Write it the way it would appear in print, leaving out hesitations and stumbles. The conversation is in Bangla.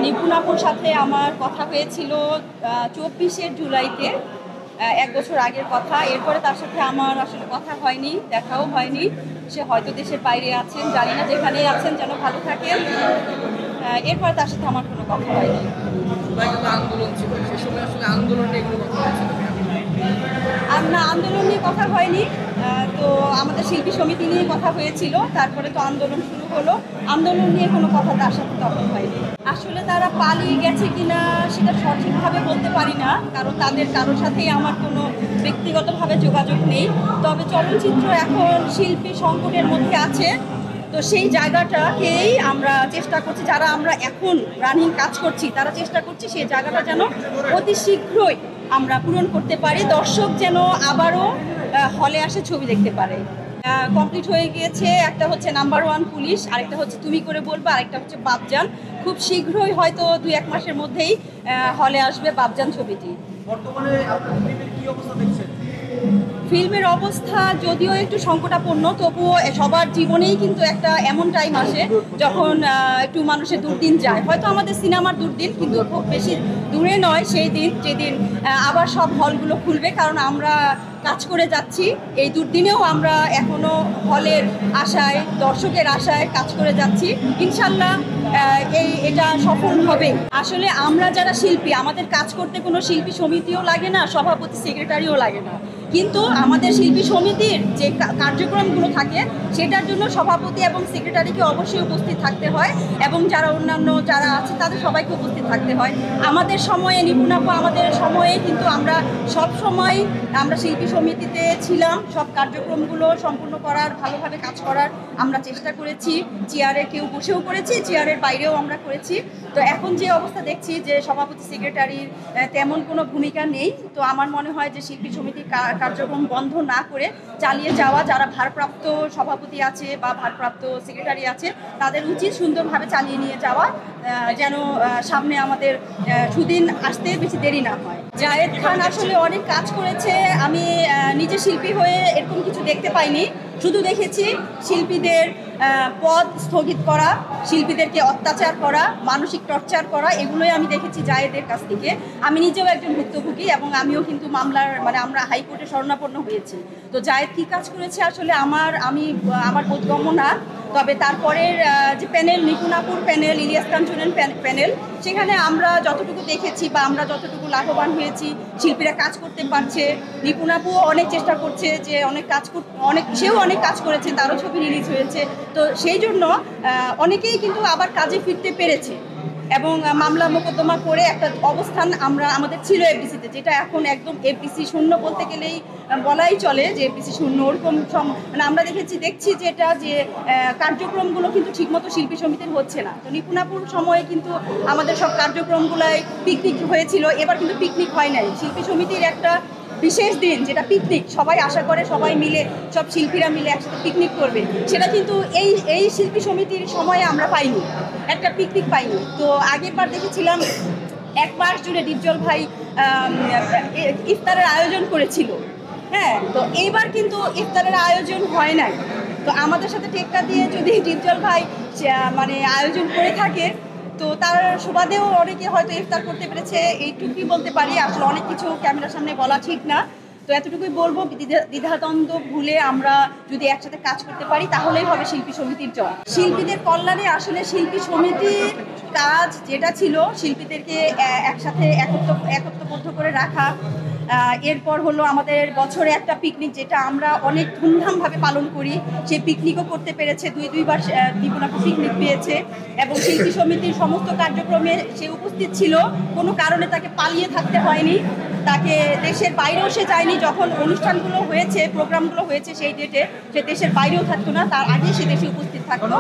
নিপুণাপুর সাথে আমার কথা হয়েছিল 24শে জুলাইতে, 1 বছর আগের কথা। এরপরে তার সাথে আমার আসলে কথা হয়নি, দেখাও হয়নি। সে হয়তো দেশের বাইরে আছেন, জানি না, যেখানেই আছেন যেন ভালো থাকেন। এরপরে তার সাথে আমার কোনো কথা হয়নি। আন্দোলন ছিল, সে সময় আসলে আন্দোলন নিয়ে কোনো কথা হয়েছিল না, আন্দোলন নিয়ে কথা হয়নি। তো আমাদের শিল্পী সমিতি নিয়ে কথা হয়েছিল, তারপরে তো আন্দোলন শুরু হলো। আন্দোলন নিয়ে কোনো কথা তার সাথে তখন হয়নি। আসলে তারা পালিয়ে গেছে কিনা সেটা সঠিকভাবে বলতে পারি না, কারণ তাদের কারোর সাথেই আমার কোনো ব্যক্তিগতভাবে যোগাযোগ নেই। তবে চলচ্চিত্র এখন শিল্পী সংকটের মধ্যে আছে, তো সেই জায়গাটাকেই আমরা চেষ্টা করছি, যারা আমরা এখন রানিং কাজ করছি তারা চেষ্টা করছি সেই জায়গাটা যেন অতি শীঘ্রই আমরা পূরণ করতে পারি, দর্শক যেন আবারও হলে আসে ছবি দেখতে পারে। কমপ্লিট হয়ে গিয়েছে, একটা হচ্ছে নাম্বার 1 পুলিশ, আরেকটা হচ্ছে তুমি করে বলবা, আরেকটা হচ্ছে বাপজান। খুব শীঘ্রই হয়তো 2-1 মাসের মধ্যেই হলে আসবে বাপজান ছবিটি। বর্তমানে ফিল্মের কি অবস্থা দেখছেন? ফিল্মের অবস্থা যদিও একটু সংকটাপন্ন, তবুও সবার জীবনেই কিন্তু একটা এমন টাইম আসে যখন একটু মানুষের দুর্দিন যায়। হয়তো আমাদের সিনেমার দুর্দিন, কিন্তু খুব বেশি দূরে নয় সেই দিন যেদিন আবার সব হলগুলো খুলবে, কারণ আমরা কাজ করে যাচ্ছি। এই দুর্দিনেও আমরা এখনো হলের আশায়, দর্শকের আশায় কাজ করে যাচ্ছি। ইনশাল্লাহ এটা সফল হবে। আসলে আমরা যারা শিল্পী, আমাদের কাজ করতে কোনো শিল্পী সমিতিও লাগে না, সভাপতি সেক্রেটারিও লাগে না, কিন্তু আমাদের শিল্পী সমিতির যে কার্যক্রমগুলো থাকে সেটার জন্য সভাপতি এবং সেক্রেটারিকে অবশ্যই উপস্থিত থাকতে হয়, এবং যারা অন্যান্য যারা আছে তাদের সবাইকে উপস্থিত থাকতে হয়। আমাদের সময়ে, নিপুণাপু আমাদের সময়ে কিন্তু আমরা সব সময় আমরা শিল্পী সমিতিতে ছিলাম, সব কার্যক্রমগুলো সম্পূর্ণ করার, ভালোভাবে কাজ করার আমরা চেষ্টা করেছি। চেয়ারে কেউ বসেও করেছি, চেয়ারের বাইরেও আমরা করেছি। তো এখন যে অবস্থা দেখছি যে সভাপতি সেক্রেটারির তেমন কোনো ভূমিকা নেই, তো আমার মনে হয় যে শিল্পী সমিতির কার্যক্রম বন্ধ না করে চালিয়ে যাওয়া, যারা ভারপ্রাপ্ত সভাপতি আছে বা ভারপ্রাপ্ত সেক্রেটারি আছে তাদের উচিত সুন্দরভাবে চালিয়ে নিয়ে যাওয়া, যেন সামনে আমাদের সুদিন আসতে বেশি দেরি না হয়। জায়েদ খান আসলে অনেক কাজ করেছে, আমি নিজে শিল্পী হয়ে এরকম কিছু দেখতে পাইনি। শুধু দেখেছি শিল্পীদের পদ স্থগিত করা, শিল্পীদেরকে অত্যাচার করা, মানসিক টর্চার করা, এগুলোই আমি দেখেছি জায়েদের কাছ থেকে। আমি নিজেও একজন ভুক্তভোগী এবং আমিও কিন্তু মামলার আমরা হাইকোর্টে শরণাপন্ন হয়েছি। তো জায়েদ কী কাজ করেছে আসলে আমার বোধগম্য না। তবে তারপরের যে প্যানেল, নিপুণাপুর প্যানেল, ইলিয়াস কাঞ্চনের প্যানেল, সেখানে আমরা যতটুকু দেখেছি বা আমরা যতটুকু লাভবান হয়েছি, শিল্পীরা কাজ করতে পারছে। নিপুণাপুও অনেক চেষ্টা করছে, যে সেও অনেক কাজ করেছে, তারও ছবি রিলিজ হয়েছে। তো সেই জন্য অনেকেই কিন্তু আবার কাজে ফিরতে পেরেছে, এবং মামলা মোকদ্দমা করে একটা অবস্থান আমাদের ছিল এফডিসিতে, যেটা এখন একদম এফডিসি শূন্য বলতে গেলেই বলাই চলে, যে এফডিসি শূন্য। ওরকম আমরা দেখছি যেটা যে কার্যক্রমগুলো কিন্তু ঠিকমতো শিল্পী সমিতির হচ্ছে না। তো নিপুণাপুর সময়ে কিন্তু আমাদের সব কার্যক্রমগুলোই পিকনিক হয়েছিল, এবার কিন্তু পিকনিক হয় নাই। শিল্পী সমিতির একটা বিশেষ দিন যেটা পিকনিক, সবাই আশা করে সবাই মিলে, সব শিল্পীরা মিলে একসাথে পিকনিক করবে, সেটা কিন্তু এই শিল্পী সমিতির সময়ে আমরা পাইনি, একটা পিকনিক পাইনি। তো আগের বার দেখেছিলাম 1 মাস জুড়ে ডিপজল ভাই ইফতারের আয়োজন করেছিল। হ্যাঁ, তো এইবার কিন্তু ইফতারের আয়োজন হয় নাই। তো আমাদের সাথে টেক্কা দিয়ে যদি ডিপজল ভাই আয়োজন করে থাকে, তো তার সুবাদেও অনেকে হয়তো ইফতার করতে পেরেছে, এইটুকুই বলতে পারি। আসলে অনেক কিছু ক্যামেরার সামনে বলা ঠিক না, তো এতটুকুই বলবো, দ্বিধাদ্বন্দ্ব ভুলে আমরা যদি একসাথে কাজ করতে পারি তাহলেই হবে শিল্পী সমিতির জয়। শিল্পীদের কল্যাণে আসলে শিল্পী সমিতির কাজ যেটা ছিল, শিল্পীদেরকে একসাথে একত্রবদ্ধ করে রাখা। এরপর হলো আমাদের বছরে একটা পিকনিক, যেটা আমরা অনেক ধুমধামভাবে পালন করি, সেই পিকনিকও করতে পেরেছে, 2বার নিপুণাপুর পিকনিক পেয়েছে, এবং শিল্পী সমিতির সমস্ত কার্যক্রমে সে উপস্থিত ছিল। কোনো কারণে তাকে পালিয়ে থাকতে হয়নি, তাকে দেশের বাইরেও সে যায়নি। যখন অনুষ্ঠানগুলো হয়েছে, প্রোগ্রামগুলো হয়েছে সেই ডেটে, সে দেশের বাইরেও থাকতো না, তার আগেই সে দেশে উপস্থিত থাকতো।